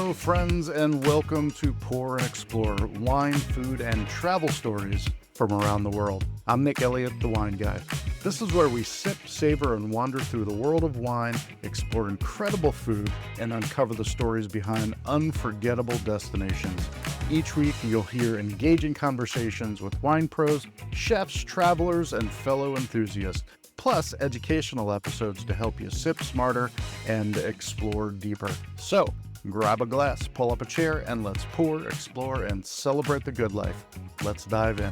Hello, friends, and welcome to Pour and Explore wine, food, and travel stories from around the world. I'm Nick Elliott, the Wine Guy. This is where we sip, savor, and wander through the world of wine, explore incredible food, and uncover the stories behind unforgettable destinations. Each week, you'll hear engaging conversations with wine pros, chefs, travelers, and fellow enthusiasts, plus educational episodes to help you sip smarter and explore deeper. So, grab a glass, pull up a chair, and let's pour, explore, and celebrate the good life. Let's dive in.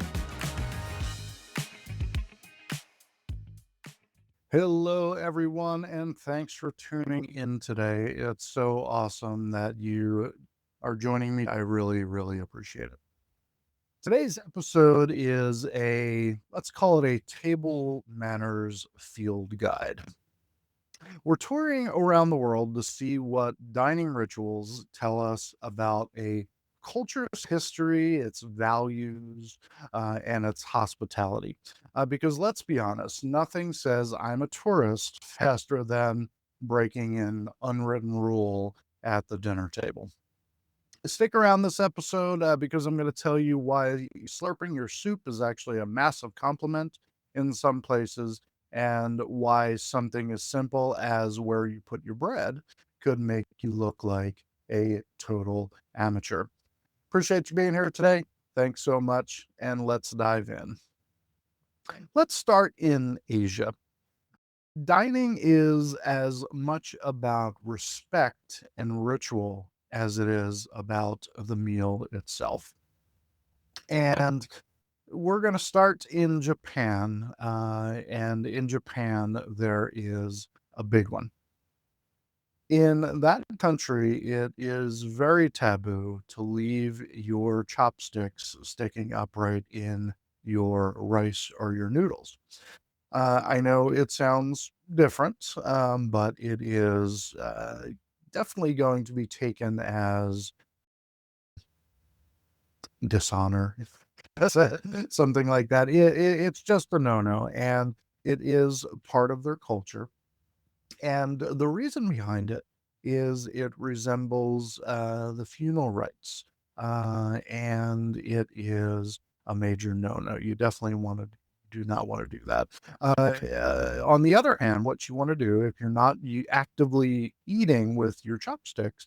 Hello, everyone, and thanks for tuning in today. It's so awesome that you are joining me. I really, really appreciate it. Today's episode is let's call it a table manners field guide. We're touring around the world to see what dining rituals tell us about a culture's history, its values, and its hospitality. Because let's be honest, nothing says I'm a tourist faster than breaking an unwritten rule at the dinner table. Stick around this episode because I'm going to tell you why slurping your soup is actually a massive compliment in some places, and why something as simple as where you put your bread could make you look like a total amateur. Appreciate you being here today. Thanks so much, and let's dive in. Let's start in Asia. Dining is as much about respect and ritual as it is about the meal itself. And we're going to start in Japan. And in Japan, there is a big one. In that country, it is very taboo to leave your chopsticks sticking upright in your rice or your noodles. I know it sounds different, but it is definitely going to be taken as dishonor, something like that. It's just a no-no, and it is part of their culture. And the reason behind it is it resembles the funeral rites, and it is a major no-no. You definitely do not want to do that. On the other hand, what you want to do if you're not actively eating with your chopsticks,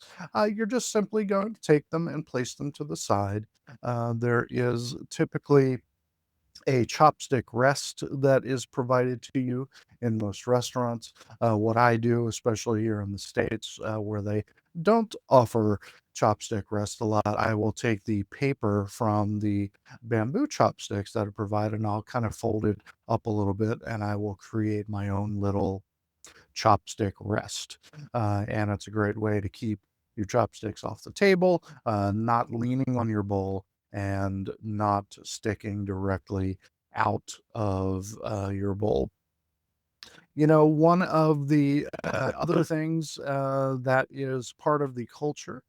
you're just simply going to take them and place them to the side. There is typically a chopstick rest that is provided to you in most restaurants. What I do, especially here in the States, where they don't offer chopstick rest a lot, I will take the paper from the bamboo chopsticks that are provided, and I'll kind of fold it up a little bit, and I will create my own little chopstick rest. And it's a great way to keep your chopsticks off the table, not leaning on your bowl, and not sticking directly out of your bowl. You know, one of the other things that is part of the culture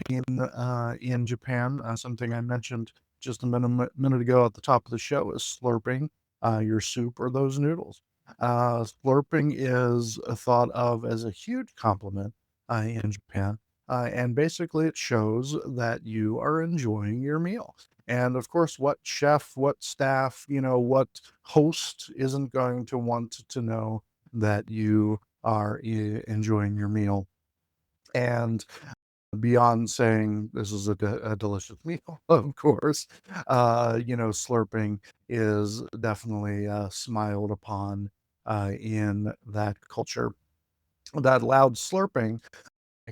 in Japan, something I mentioned just a minute ago at the top of the show, is slurping your soup or those noodles. Slurping is thought of as a huge compliment in Japan. And basically, it shows that you are enjoying your meal. And of course, what chef, what staff, what host isn't going to want to know that you are enjoying your meal? And beyond saying this is a delicious meal, of course, slurping is definitely smiled upon in that culture. That loud slurping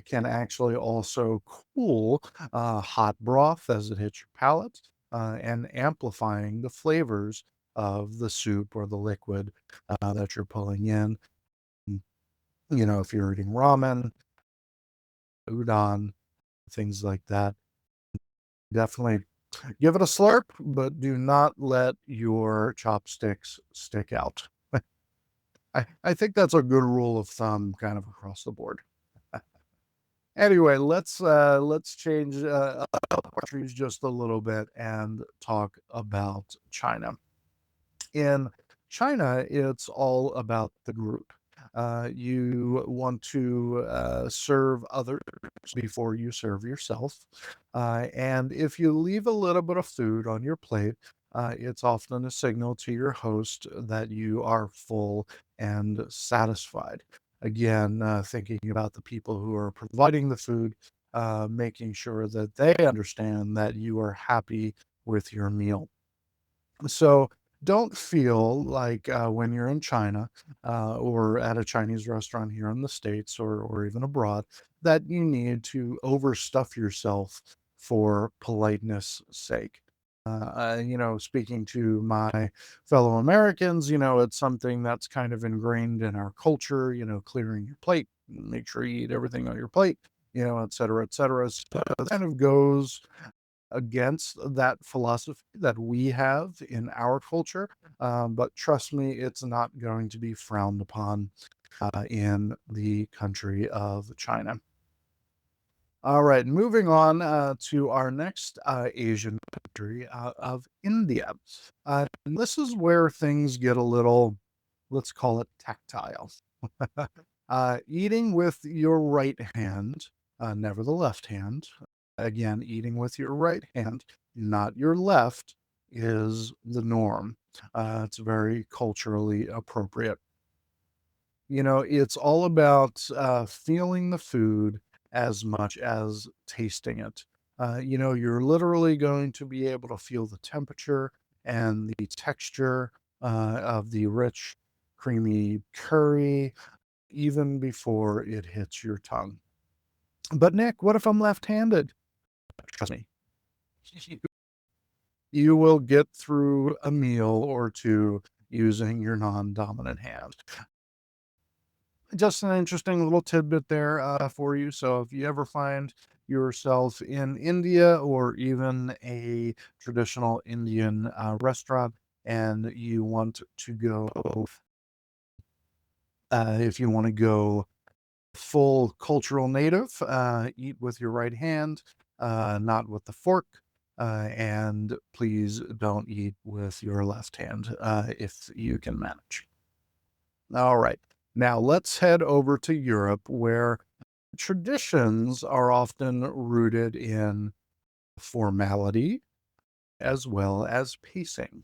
can actually also cool hot broth as it hits your palate, and amplifying the flavors of the soup or the liquid that you're pulling in. If you're eating ramen, udon, things like that, definitely give it a slurp, but do not let your chopsticks stick out. I think that's a good rule of thumb kind of across the board. Anyway, let's change countries just a little bit and talk about China. In China, it's all about the group. You want to serve others before you serve yourself. And if you leave a little bit of food on your plate, it's often a signal to your host that you are full and satisfied. Again, thinking about the people who are providing the food, making sure that they understand that you are happy with your meal. So don't feel like when you're in China or at a Chinese restaurant here in the States or even abroad that you need to overstuff yourself for politeness sake. Speaking to my fellow Americans, it's something that's kind of ingrained in our culture, clearing your plate, make sure you eat everything on your plate, et cetera, et cetera. So it kind of goes against that philosophy that we have in our culture. But trust me, it's not going to be frowned upon in the country of China. All right, moving on to our next Asian country of India. And this is where things get a little, let's call it tactile. Eating with your right hand, never the left hand. Again, eating with your right hand, not your left, is the norm. It's very culturally appropriate. It's all about feeling the food as much as tasting it. You're literally going to be able to feel the temperature and the texture of the rich, creamy curry even before it hits your tongue. But Nick, what if I'm left-handed? Trust me, you will get through a meal or two using your non-dominant hand. Just an interesting little tidbit there for you. So if you ever find yourself in India or even a traditional Indian restaurant and you want to go, if you want to go full cultural native, eat with your right hand, not with the fork. And please don't eat with your left hand if you can manage. All right. Now let's head over to Europe, where traditions are often rooted in formality as well as pacing.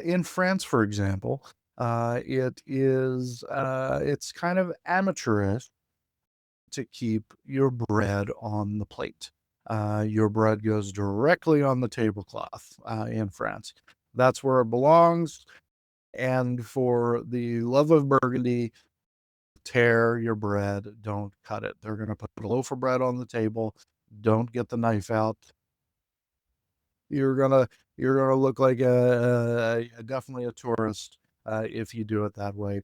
In France, for example, it's kind of amateurish to keep your bread on the plate. Your bread goes directly on the tablecloth in France. That's where it belongs. And for the love of Burgundy, tear your bread, don't cut it. They're going to put a loaf of bread on the table. Don't get the knife out. You're gonna you're gonna look like definitely a tourist if you do it that way.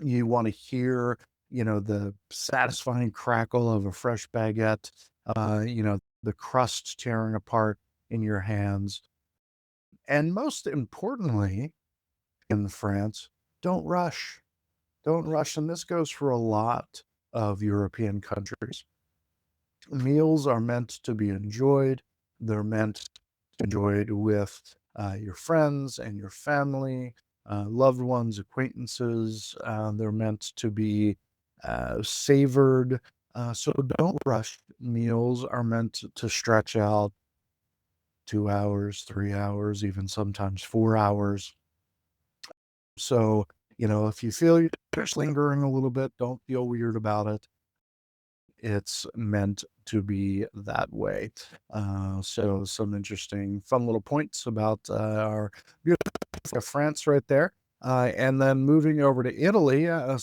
You want to hear, the satisfying crackle of a fresh baguette, the crust tearing apart in your hands. And most importantly, in France, don't rush. Don't rush. And this goes for a lot of European countries. Meals are meant to be enjoyed. They're meant to be enjoyed with your friends and your family, loved ones, acquaintances. They're meant to be savored. So don't rush. Meals are meant to stretch out 2 hours, 3 hours, even sometimes 4 hours. So, if you feel you're just lingering a little bit, don't feel weird about it. It's meant to be that way. So some interesting, fun little points about our beautiful France right there. And then moving over to Italy, a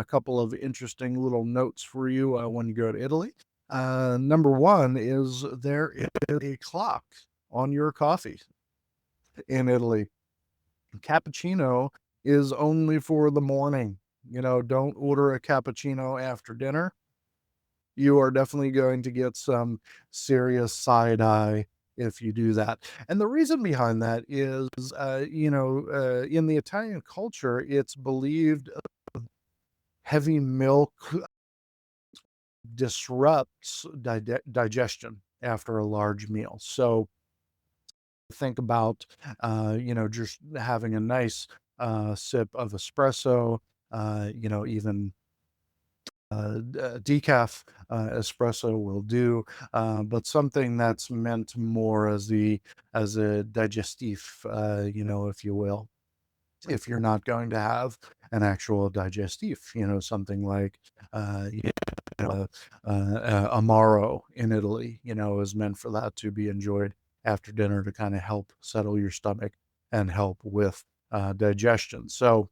couple of interesting little notes for you when you go to Italy. Number one is there is a clock on your coffee in Italy. Cappuccino is only for the morning. Don't order a cappuccino after dinner. You are definitely going to get some serious side eye if you do that. And the reason behind that is, in the Italian culture, it's believed heavy milk disrupts digestion after a large meal. So think about, just having a nice sip of espresso, even decaf espresso will do, but something that's meant more as a digestif, if you will. If you're not going to have an actual digestif, something like know, amaro in Italy, is meant for that to be enjoyed after dinner to kind of help settle your stomach and help with digestion. So,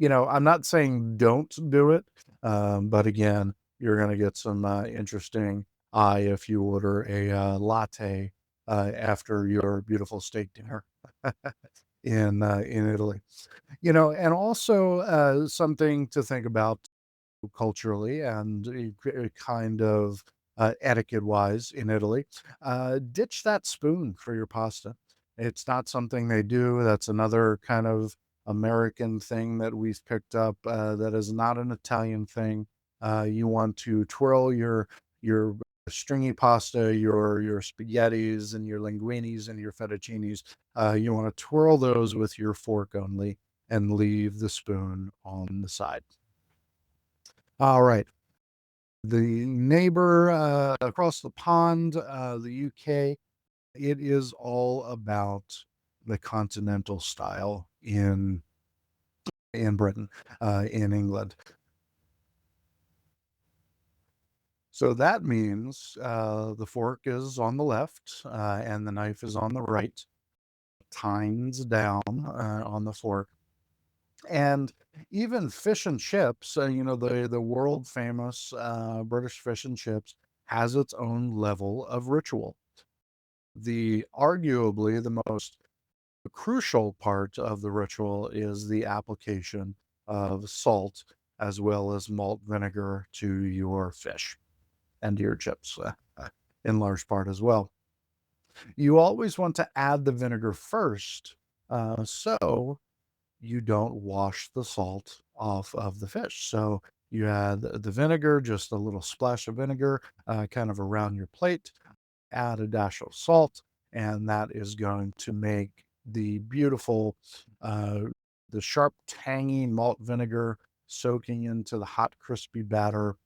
I'm not saying don't do it, but again, you're going to get some interesting eye if you order a latte after your beautiful steak dinner in Italy. And also something to think about culturally and kind of etiquette wise in Italy. Ditch that spoon for your pasta. It's not something they do. That's another kind of American thing that we've picked up that is not an Italian thing. You want to twirl your stringy pasta, your spaghettis and your linguinis and your fettuccinis. You want to twirl those with your fork only and leave the spoon on the side. All right. The neighbor across the pond, the UK, it is all about the continental style in Britain, in England. So that means the fork is on the left and the knife is on the right, tines down on the fork. And even fish and chips, the world famous British fish and chips has its own level of ritual. The arguably the most crucial part of the ritual is the application of salt as well as malt vinegar to your fish and to your chips in large part as well. You always want to add the vinegar first, so you don't wash the salt off of the fish. So you add the vinegar, just a little splash of vinegar, kind of around your plate, add a dash of salt, and that is going to make the beautiful, uh, the sharp, tangy malt vinegar soaking into the hot, crispy batter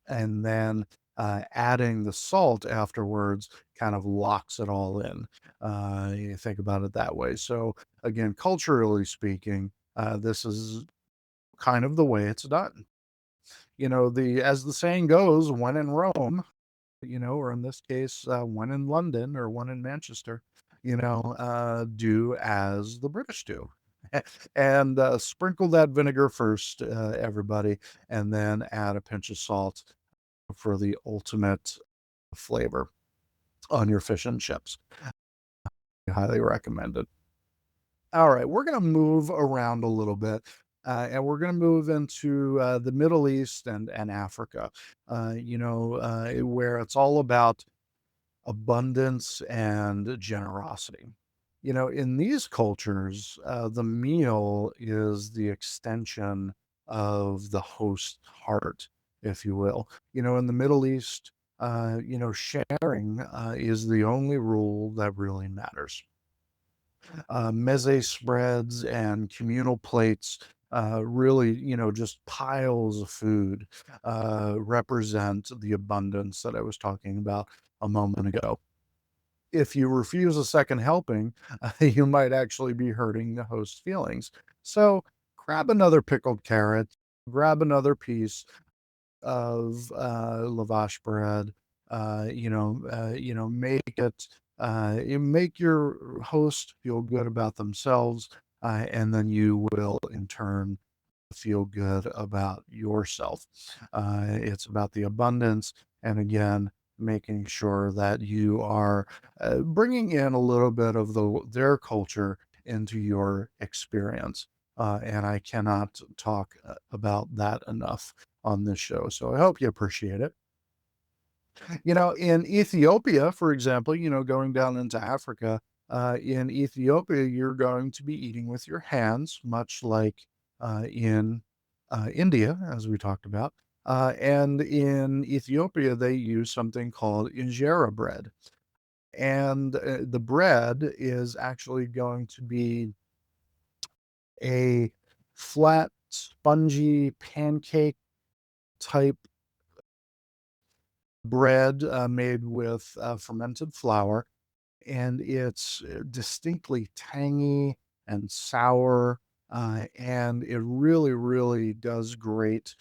and then adding the salt afterwards kind of locks it all in. You think about it that way. So again, culturally speaking, this is kind of the way it's done. The as the saying goes, when in Rome, or in this case, when in London or one in Manchester, do as the British do. And sprinkle that vinegar first, everybody, and then add a pinch of salt for the ultimate flavor on your fish and chips. Highly recommended. All right, we're going to move around a little bit. And we're going to move into the Middle East and Africa, where it's all about abundance and generosity. In these cultures, the meal is the extension of the host's heart, if you will. In the Middle East, sharing is the only rule that really matters. Meze spreads and communal plates, really, just piles of food, represent the abundance that I was talking about a moment ago. If you refuse a second helping, you might actually be hurting the host's feelings. So grab another pickled carrot, grab another piece of lavash bread. Make it make your host feel good about themselves, and then you will in turn feel good about yourself. It's about the abundance, and again, making sure that you are bringing in a little bit of their culture into your experience. And I cannot talk about that enough on this show. So I hope you appreciate it. In Ethiopia, for example, going down into Africa, in Ethiopia, you're going to be eating with your hands, much like in India, as we talked about. And in Ethiopia, they use something called injera bread. And the bread is actually going to be a flat, spongy pancake type bread made with fermented flour, and it's distinctly tangy and sour. And it really, really does great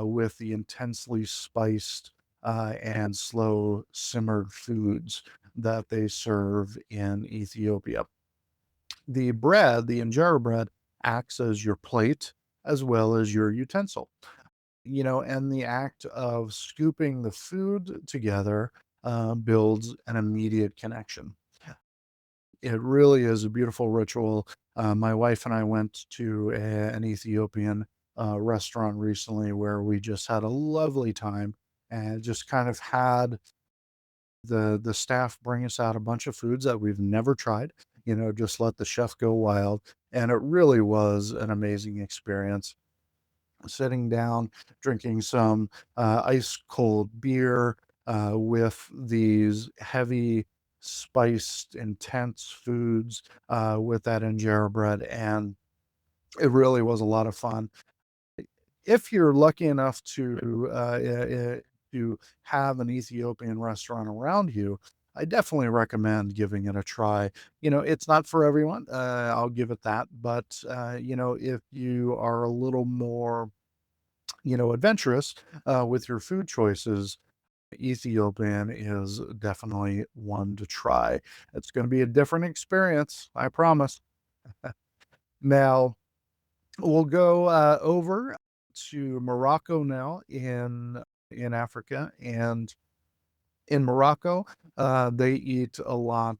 with the intensely spiced and slow simmered foods that they serve in Ethiopia. The bread, the injera bread, acts as your plate as well as your utensil, and the act of scooping the food together builds an immediate connection. It really is a beautiful ritual. My wife and I went to an Ethiopian restaurant recently where we just had a lovely time and just kind of had the staff bring us out a bunch of foods that we've never tried. Just let the chef go wild, and it really was an amazing experience sitting down, drinking some ice cold beer with these heavy, spiced, intense foods with that injera bread. And it really was a lot of fun. If you're lucky enough to have an Ethiopian restaurant around you, I definitely recommend giving it a try. It's not for everyone. I'll give it that. But, if you are a little more adventurous with your food choices, Ethiopian is definitely one to try. It's going to be a different experience, I promise. Now, we'll go over to Morocco now in Africa, and in Morocco, they eat a lot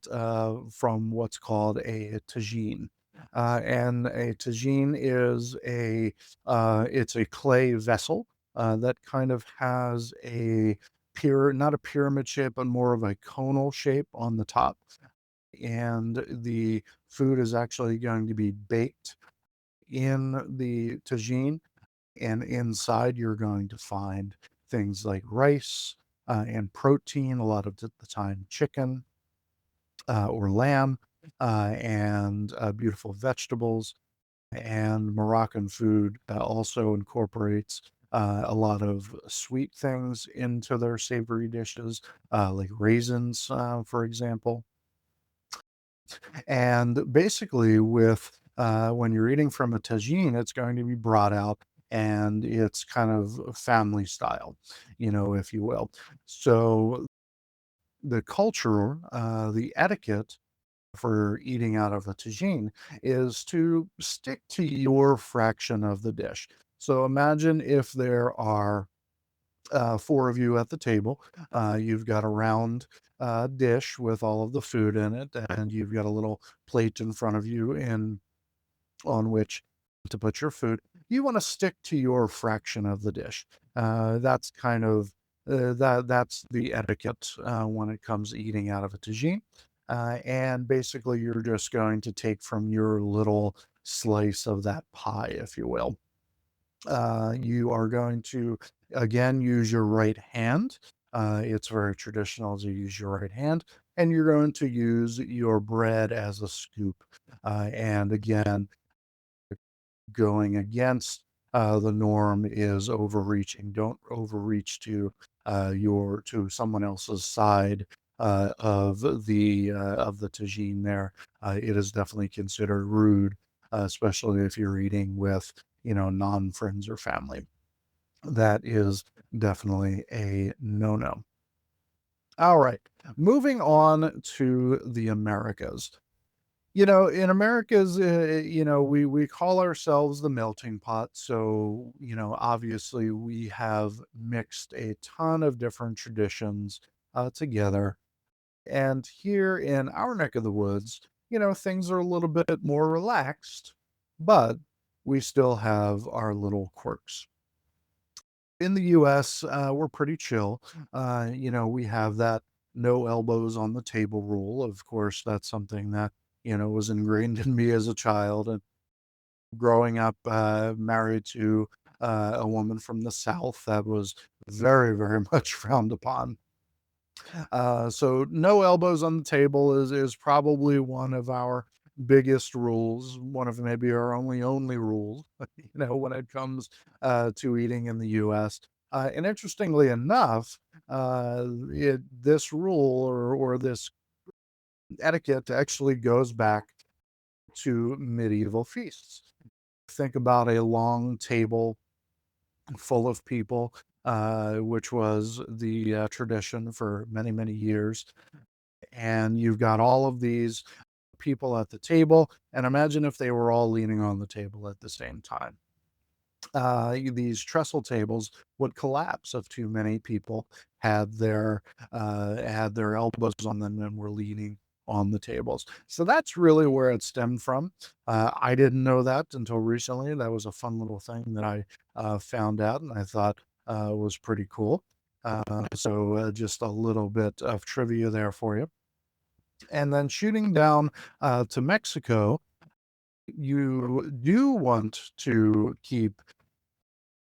from what's called a tagine. And a tagine is it's a clay vessel that kind of has not a pyramid shape, but more of a conal shape on the top. And the food is actually going to be baked in the tagine, and inside you're going to find things like rice and protein, a lot of the time chicken or lamb, and beautiful vegetables. And Moroccan food also incorporates a lot of sweet things into their savory dishes, like raisins, for example. And basically, when you're eating from a tagine, it's going to be brought out and it's kind of family style, if you will. So the culture, the etiquette for eating out of a tagine is to stick to your fraction of the dish. So imagine if there are four of you at the table. You've got a round dish with all of the food in it, and you've got a little plate in front of you on which to put your food. You want to stick to your fraction of the dish. That's kind of that's the etiquette when it comes to eating out of a tagine. And basically, you're just going to take from your little slice of that pie, if you will. You are going to, again, use your right hand. It's very traditional to use your right hand, and you're going to use your bread as a scoop. And again, going against the norm is overreaching. Don't overreach to someone else's side of the tagine there. It is definitely considered rude, especially if you're eating with non-friends or family. That is definitely a no-no. All right, moving on to the Americas. In Americas, we call ourselves the melting pot. So, obviously we have mixed a ton of different traditions together. And here in our neck of the woods, things are a little bit more relaxed, but we still have our little quirks. In the US, we're pretty chill. We have that no elbows on the table rule. Of course, that's something that, was ingrained in me as a child. And growing up, married to a woman from the South, that was very, very much frowned upon. So no elbows on the table is probably one of our biggest rules, one of maybe our only rules, when it comes to eating in the US. And interestingly enough, this rule or this etiquette actually goes back to medieval feasts. Think about a long table full of people, which was the tradition for many, many years. And you've got all of these people at the table, and imagine if they were all leaning on the table at the same time. These trestle tables would collapse if too many people had their elbows on them and were leaning on the tables. So that's really where it stemmed from. I didn't know that until recently. That was a fun little thing that I found out, and I thought was pretty cool. So just a little bit of trivia there for you. And then shooting down to Mexico, you do want to keep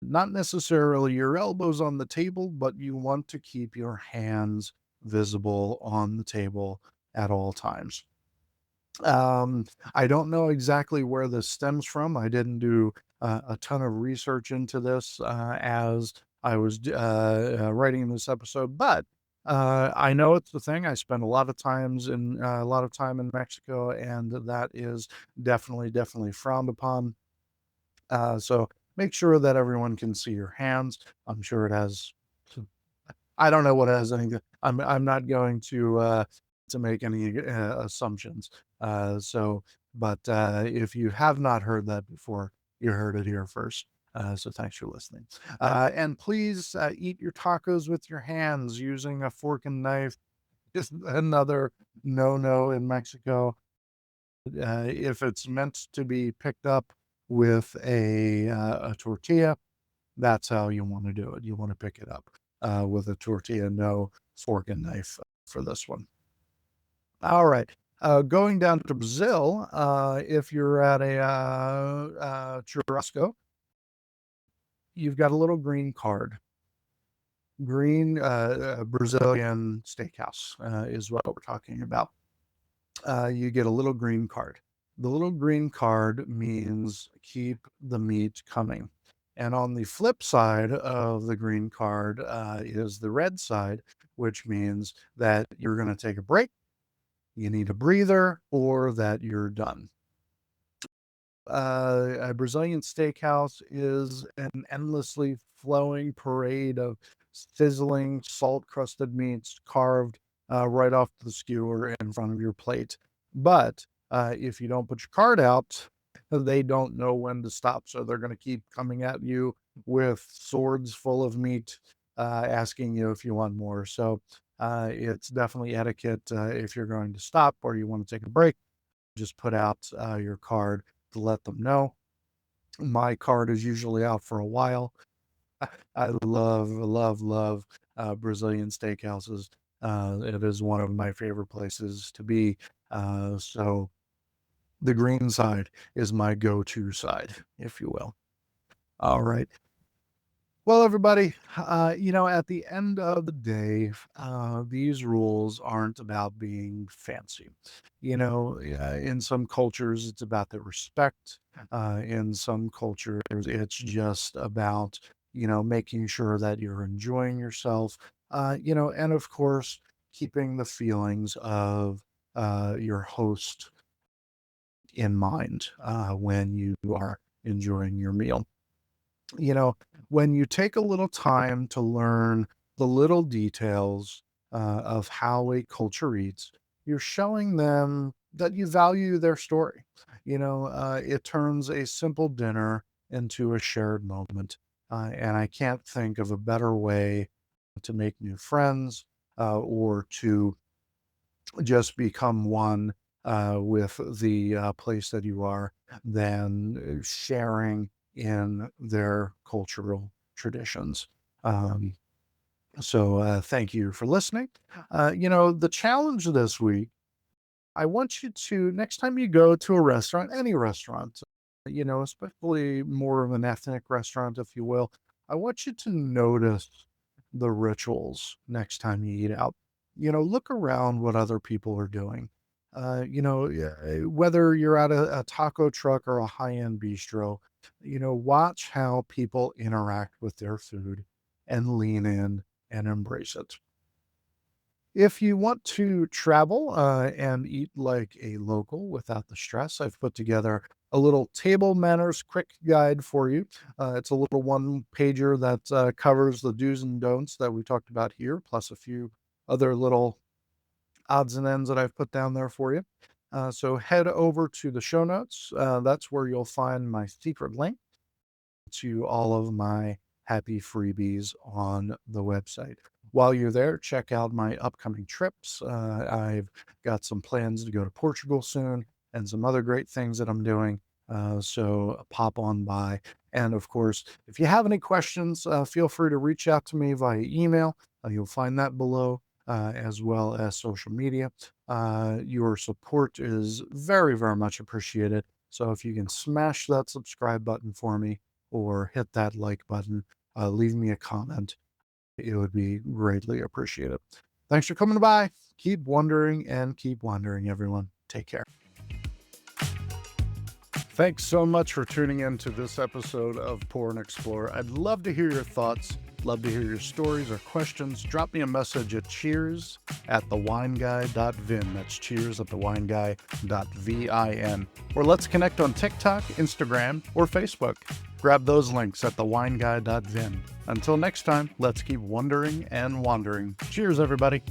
not necessarily your elbows on the table, but you want to keep your hands visible on the table at all times. Um, I don't know exactly where this stems from. I didn't do a ton of research into this as I was writing this episode, but I know it's the thing. I spent a lot of time in Mexico, and that is definitely frowned upon. So make sure that everyone can see your hands. I'm sure it has. I don't know what it has anything. I'm not going to make any assumptions. But if you have not heard that before, you heard it here first. So thanks for listening. And please eat your tacos with your hands using a fork and knife. Just another no in Mexico. If it's meant to be picked up with a tortilla, that's how you want to do it. You want to pick it up with a tortilla, no fork and knife for this one. All right. Going down to Brazil, if you're at a churrasco, you've got a little green card. Green Brazilian steakhouse is what we're talking about. You get a little green card. The little green card means keep the meat coming. And on the flip side of the green card is the red side, which means that you're going to take a break, you need a breather, or that you're done. A Brazilian steakhouse is an endlessly flowing parade of sizzling, salt crusted meats carved right off the skewer in front of your plate. But if you don't put your card out, they don't know when to stop. So they're going to keep coming at you with swords full of meat, asking you if you want more. So it's definitely etiquette if you're going to stop or you want to take a break, just put out your card to let them know. My card is usually out for a while. I love Brazilian steakhouses. It is one of my favorite places to be. So the green side is my go-to side, if you will. All right. Well, everybody, at the end of the day, these rules aren't about being fancy. In some cultures, it's about the respect. In some cultures, it's just about, making sure that you're enjoying yourself, and of course, keeping the feelings of your host in mind when you are enjoying your meal. you know, when you take a little time to learn the little details of how a culture eats, you're showing them that you value their story. It turns a simple dinner into a shared moment. And I can't think of a better way to make new friends or to just become one with the place that you are than sharing in their cultural traditions. Um, so thank you for listening. The challenge this week, I want you to, next time you go to a restaurant, any restaurant, especially more of an ethnic restaurant, if you will, I want you to notice the rituals next time you eat out. Look around what other people are doing. Whether you're at a taco truck or a high-end bistro, watch how people interact with their food and lean in and embrace it. If you want to travel and eat like a local without the stress, I've put together a little table manners quick guide for you. It's a little one pager that covers the do's and don'ts that we talked about here, plus a few other little odds and ends that I've put down there for you. So head over to the show notes. That's where you'll find my secret link to all of my happy freebies on the website. While you're there, check out my upcoming trips. I've got some plans to go to Portugal soon and some other great things that I'm doing. So pop on by. And of course, if you have any questions, feel free to reach out to me via email. You'll find that below, as well as social media. Your support is very, very much appreciated. So if you can smash that subscribe button for me, or hit that like button, leave me a comment. It would be greatly appreciated. Thanks for coming by. Keep wondering and keep wondering, everyone. Take care. Thanks so much for tuning in to this episode of Pour and Explore. I'd love to hear your thoughts. Love to hear your stories or questions. Drop me a message at cheers@thewineguy.vin. That's cheers@thewineguy.vin. Or let's connect on TikTok, Instagram, or Facebook. Grab those links at thewineguy.vin. Until next time, let's keep wondering and wandering. Cheers, everybody.